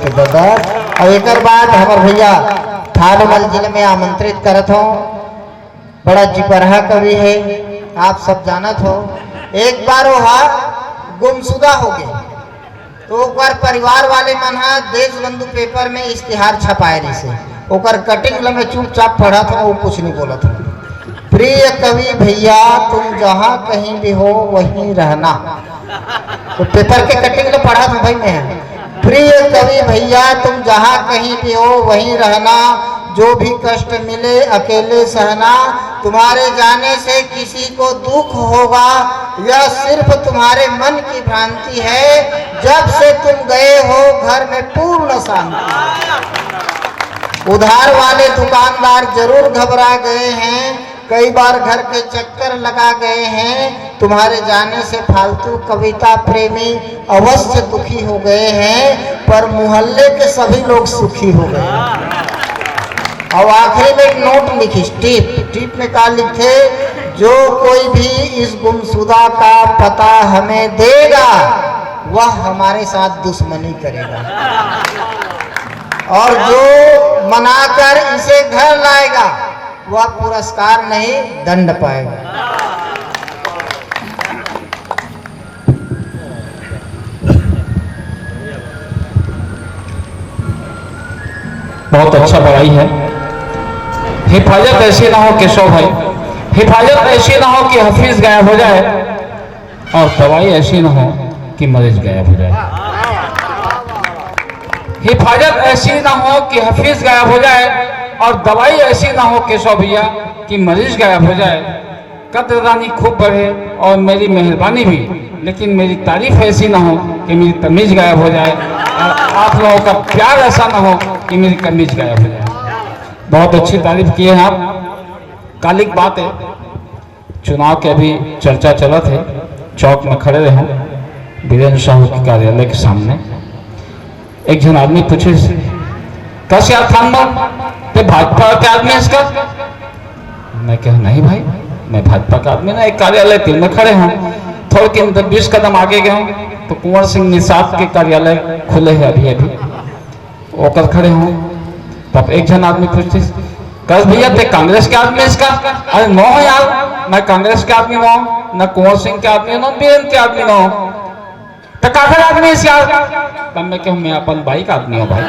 के दादा। और एक बाद हमारे भैया थानोमल जिले में आमंत्रित करत हो, बड़ा जिपरहा कवि है, आप सब जानत हो। एक बार वह गुमशुदा हो गए तो एक बार परिवार वाले मन देश बंधु पेपर में इश्तिहार छपाए रही से ओकर कटिंग लगे चुपचाप पढ़ा था, वो कुछ नहीं बोला था। प्रिय कवि भैया तुम जहाँ कहीं भी हो वहीं रहना, तो पेपर के कटिंग में पढ़ा था भाई मैं। प्रिय कवि भैया तुम जहाँ कहीं भी हो वहीं रहना, जो भी कष्ट मिले अकेले सहना, तुम्हारे जाने से किसी को दुख होगा यह सिर्फ तुम्हारे मन की भ्रांति है, जब से तुम गए हो घर में पूर्ण शांति। उधार वाले दुकानदार जरूर घबरा गए हैं, कई बार घर के चक्कर लगा गए हैं, तुम्हारे जाने से फालतू कविता प्रेमी अवश्य दुखी हो गए हैं, पर मोहल्ले के सभी लोग सुखी हो गए। और आखिरी में एक नोट लिखी, टिप में क्या लिखे, जो कोई भी इस गुमशुदा का पता हमें देगा वह हमारे साथ दुश्मनी करेगा, और जो मनाकर इसे घर लाएगा वह पुरस्कार नहीं दंड पाएगा। बहुत अच्छा बड़ाई है। हिफाजत ऐसी ना हो केशव भाई, हिफाजत ऐसी ना हो कि हफीज गायब हो जाए, और दवाई ऐसी ना हो कि मरीज गायब हो जाए। हिफाजत ऐसी ना हो कि हफीज गायब हो जाए, और दवाई ऐसी ना हो केशव भैया कि मरीज गायब हो जाए। कदरदानी खूब बढ़े और मेरी मेहरबानी भी, लेकिन मेरी तारीफ ऐसी ना हो कि मेरी तमीज गायब हो जाए, और आप लोगों का प्यार ऐसा ना हो कि मेरी कमीज गायब हो जाए। बहुत अच्छी तारीफ की है आप। कालिक बात है, चुनाव के अभी चर्चा चला थे, चौक में खड़े रहे वीरेंद्र साहू के कार्यालय के सामने। एक जन आदमी पूछे, कैसे यार थानमल भाजपा के आदमी है इसका? मैं कहा नहीं भाई, मैं भाजपा का आदमी ना, एक कार्यालय तीन में खड़े हूँ, थोड़े के 20 कदम आगे गए हूँ तो कुंवर सिंह निषाद के कार्यालय खुले हैं अभी ओकर खड़े हूँ। तब एक जन आदमी पूछते, कल भैया ते कांग्रेस के आदमी इसका? अरे नो यार, मैं कांग्रेस के आदमी ना हूँ, न कुंवर सिंह के आदमी न बीरेंद्र के आदमी ना हूँ, तो काफिर आदमी इस यार। तब मैं कहूँ मैं अपन भाई का आदमी हूँ भाई।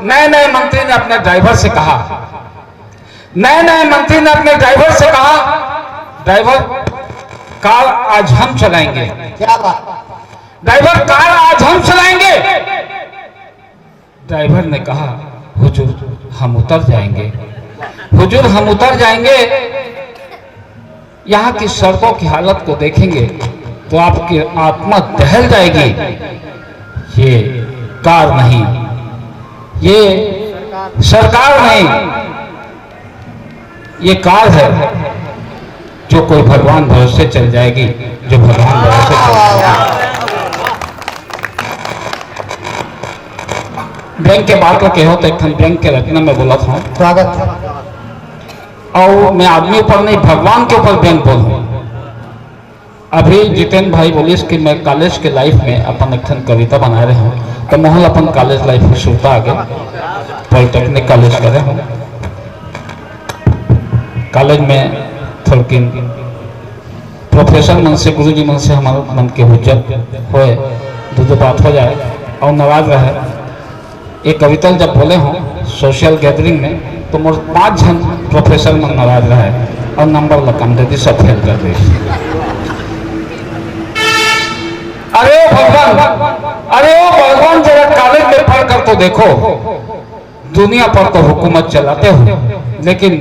नए नए मंत्री ने अपने ड्राइवर से कहा, ड्राइवर कार आज हम चलाएंगे। क्या बात? ड्राइवर कार आज हम चलाएंगे। ड्राइवर ने कहा, हुजूर हम उतर जाएंगे, हुजूर हम उतर जाएंगे। यहाँ की सड़कों की हालत को देखेंगे तो आपकी आत्मा दहल जाएगी। ये कार नहीं, ये सरकार नहीं, ये कार है जो कोई भगवान भरोसे चल जाएगी, जो भगवान भरोसे चल जाएगी। बैंक के बात के हो तो बैंक के रचना में बोला था, स्वागत है। और मैं आदमी ऊपर नहीं भगवान के ऊपर बैंक बोलूँ। अभी जितेंद्र भाई बोलिस कि मैं कॉलेज के लाइफ में अपन एक कविता बना रहे हूँ, तो मोहल अपन कॉलेज लाइफ में सुनता आगे पॉलिटेक्निक कॉलेज करे हूँ। कॉलेज में थोड़ी प्रोफेसर मन से, गुरु जी मन से हमारे मन के हुज्जत होए, दो बात हो जाए और नाराज रहे। एक कविता जब बोले हों सोशल गैदरिंग में, तो मोर 5 जन प्रोफेसर मन नाराज रहे और नंबर लकम दे दी, सब फेल कर दी। अरे ओ भगवान जरा कॉलेज में पढ़ कर तो देखो, दुनिया पर तो हुकूमत चलाते हो, लेकिन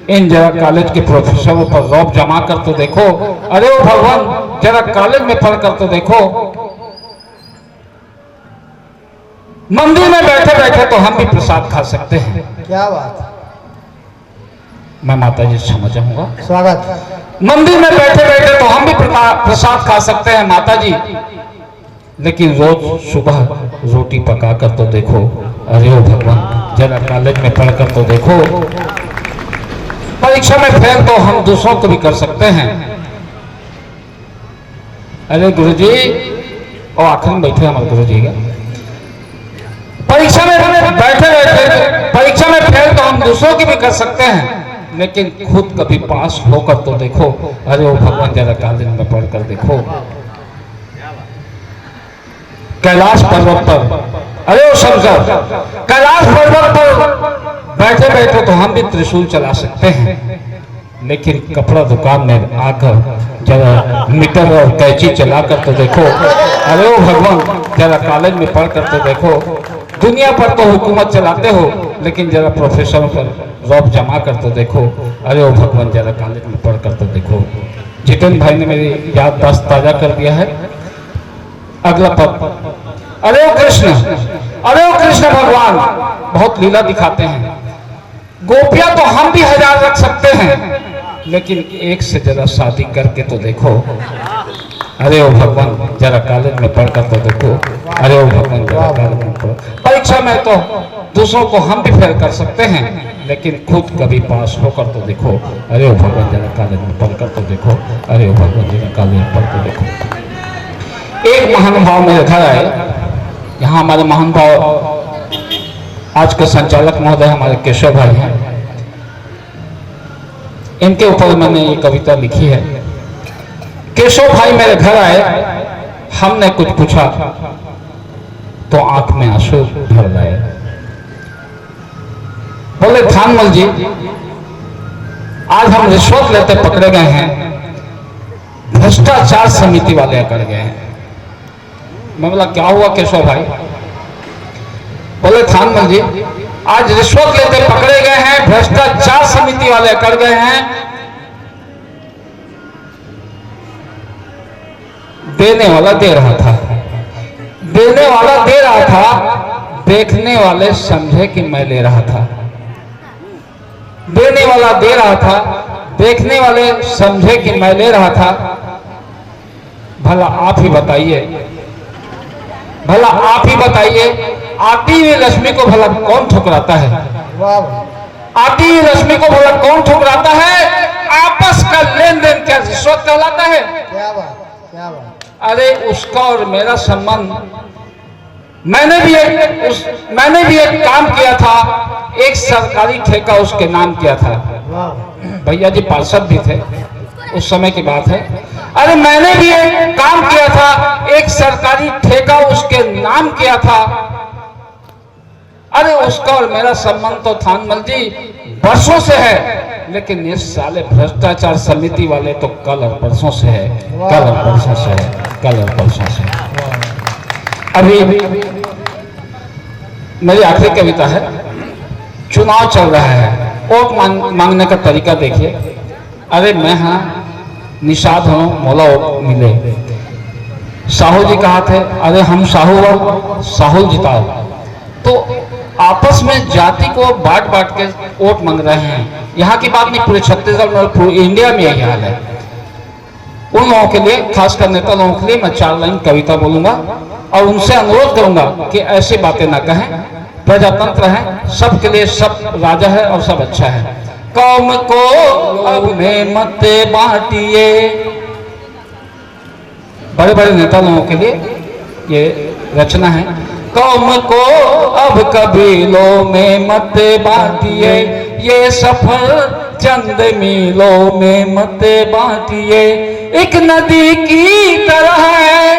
इन जरा कॉलेज के प्रोफेसरों पर रौब जमा कर तो देखो। अरे ओ भगवान जरा कॉलेज में पढ़ कर तो देखो, मंदिर में बैठे बैठे तो हम भी प्रसाद खा सकते हैं। क्या बात? मैं माता जी से क्षमा चाहूंगा। स्वागत। मंदिर में बैठे बैठे तो हम भी प्रसाद खा सकते हैं माता जी, लेकिन रोज सुबह रोटी पका कर तो देखो। अरे ओ भगवान जरा कॉलेज में पढ़ कर तो देखो, परीक्षा में फेल तो हम दूसरों को भी कर सकते हैं। अरे गुरुजी और आखिर में बैठे हमारे गुरु जी का परीक्षा में बैठे परीक्षा में फेल तो हम दूसरों की भी कर सकते हैं, लेकिन खुद कभी पास होकर तो देखो। अरे वो भगवान जरा कालिन में पढ़कर देखो। कैलाश पर्वत पर, अरे वो शंकर, कैलाश पर्वत पर बैठे बैठे तो हम भी त्रिशूल चला सकते हैं, लेकिन कपड़ा दुकान में आकर जरा मीटर और कैंची चलाकर तो देखो। अरे वो भगवान जरा कॉलेज में पढ़ कर तो देखो। दुनिया पर तो हुकूमत चलाते हो, लेकिन जरा प्रोफेसरों पर रौब जमा कर तो देखो। अरे वो भगवान जरा कॉलेज में पढ़ कर तो देखो। जितेंद्र भाई ने मेरी याददाश्त ताजा कर दिया है। अगला पद, अरे वो कृष्ण, अरे वो कृष्ण भगवान बहुत लीला दिखाते हैं। गोपियां तो हम भी 1000 रख सकते हैं, लेकिन एक से जरा शादी करके तो देखो। अरे वो भगवान जरा कॉलेज में पढ़कर तो देखो। अरे वो भगवान जरा कॉलेज में पढ़ो। परीक्षा में तो दूसरों को हम भी फेल कर सकते हैं, लेकिन खुद कभी पास होकर तो देखो। अरे वो भगवान जरा कॉलेज में पढ़कर तो देखो। अरे वो भगवान जरा कॉलेज में पढ़ तो देखो। एक महानुभाव मेरे घर आए। यहाँ हमारे महानुभाव आज के संचालक महोदय हमारे केशव भाई हैं। इनके ऊपर मैंने ये कविता लिखी है। केशव भाई मेरे घर आए, हमने कुछ पूछा तो आंख में आंसू भर लाए। बोले थानमल जी, आज हम रिश्वत लेते पकड़े गए हैं, भ्रष्टाचार समिति वाले अकड़ गए हैं। मैं बोला क्या हुआ केशव भाई? बोले थानमल जी, आज रिश्वत लेते पकड़े गए हैं, भ्रष्टाचार समिति वाले अकड़ गए हैं। देने वाला दे रहा था, देने वाला दे रहा था, देखने वाले समझे कि मैं ले रहा था। देने वाला दे रहा था, देखने वाले समझे कि मैं ले रहा था। भला आप ही बताइए, भला आप ही बताइए, आती हुई लक्ष्मी को भला कौन ठुकराता है? आती हुई लक्ष्मी को भला कौन ठुकराता है? आपस का लेन देन क्या रिश्वत कहलाता है? क्या बात, क्या बात। अरे उसका और मेरा संबंध, मैंने भी एक काम किया था, एक सरकारी ठेका उसके नाम किया था। भैया जी पार्षद भी थे, उस समय की बात है। अरे मैंने भी एक काम किया था, एक सरकारी ठेका उसके नाम किया था। अरे उसका और मेरा संबंध तो थानमल जी वर्षों से है, लेकिन ये साले भ्रष्टाचार समिति वाले तो कल और परसों से है, कल और परसों से है, कल और परसों से। अभी मेरी आखिरी कविता है। चुनाव चल रहा है, वोट मांगने का तरीका देखिए। अरे मैं हाँ निषाद हूँ, मौला वोट मिले। साहू जी कहा थे, अरे हम साहू और साहुल जिताओ। तो आपस में जाति को बांट बांट के वोट मांग रहे हैं। यहाँ की बात नहीं, पूरे छत्तीसगढ़ में, पूरे इंडिया में यही हाल है। उन लोगों के लिए, खासकर नेता लोगों के लिए मैं 4 लाइन कविता बोलूंगा और उनसे अनुरोध करूंगा कि ऐसी बातें ना कहें। प्रजातंत्र है, सबके लिए सब राजा है और सब अच्छा है। कौम को अपने मत बांटिए। बड़े बड़े नेता लोगों के लिए ये रचना है। कौम को अब कबीलों में मत बांटिए, ये सफर चंद मीलों में मत बांटिए। एक नदी की तरह है,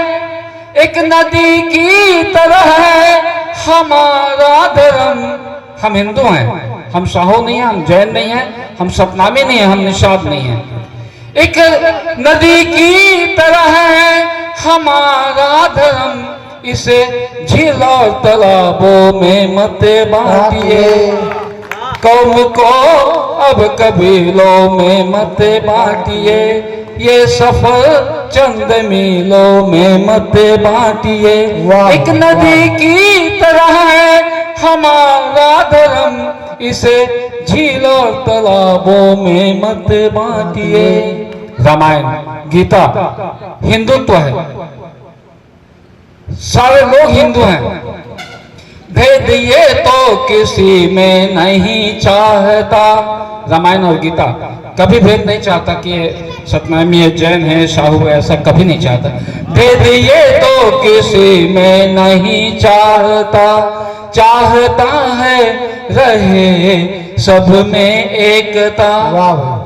एक नदी की तरह है हमारा धर्म। हम हिंदू हैं, हम साहू नहीं हैं, हम जैन नहीं हैं, हम सतनामी नहीं हैं, हम निषाद नहीं हैं। एक नदी की तरह है हमारा धर्म, इसे झील और तालाबों में मत बांटिए। कौम को अब कबीलों में मत बांटिए, ये सफर चंद मीलों में मत बांटिए। एक नदी की तरह है हमारा धर्म, इसे झील और तालाबों में मत बांटिए। रामायण, गीता हिंदुत्व है, सारे लोग हिंदू हैं। भेद ये तो किसी में नहीं चाहता। रामायण और गीता कभी भेद नहीं चाहता कि सतनामी है, जैन है, साहू है, ऐसा कभी नहीं चाहता। भेद ये तो किसी में नहीं चाहता, चाहता है रहे सब में एकता। वाह वाह।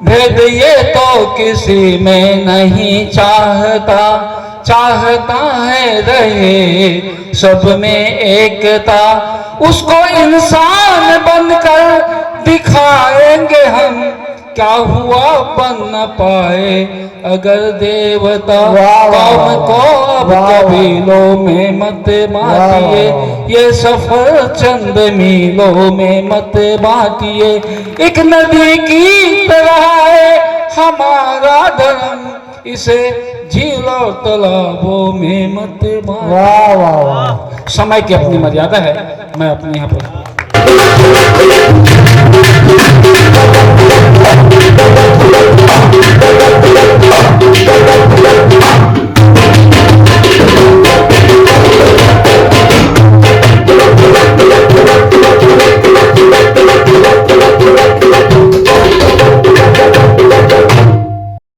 भेद ये तो किसी में नहीं चाहता, चाहता है रहे सब में एकता। उसको इंसान बनकर दिखाएंगे हम, क्या हुआ बन न पाए अगर देवता। वाह, वाह, कौम को अब वाह, वाह। कबीलों में मत बांटिए, वाह, वाह। ये सफर चंद मीलों में मत बांटिए। एक नदी की तरह है हमारा धर्म, इसे झीलों तालाबों में मत बांटिए। वाह वाह वाह। समय की अपनी मर्यादा है, मैं अपने यहाँ पर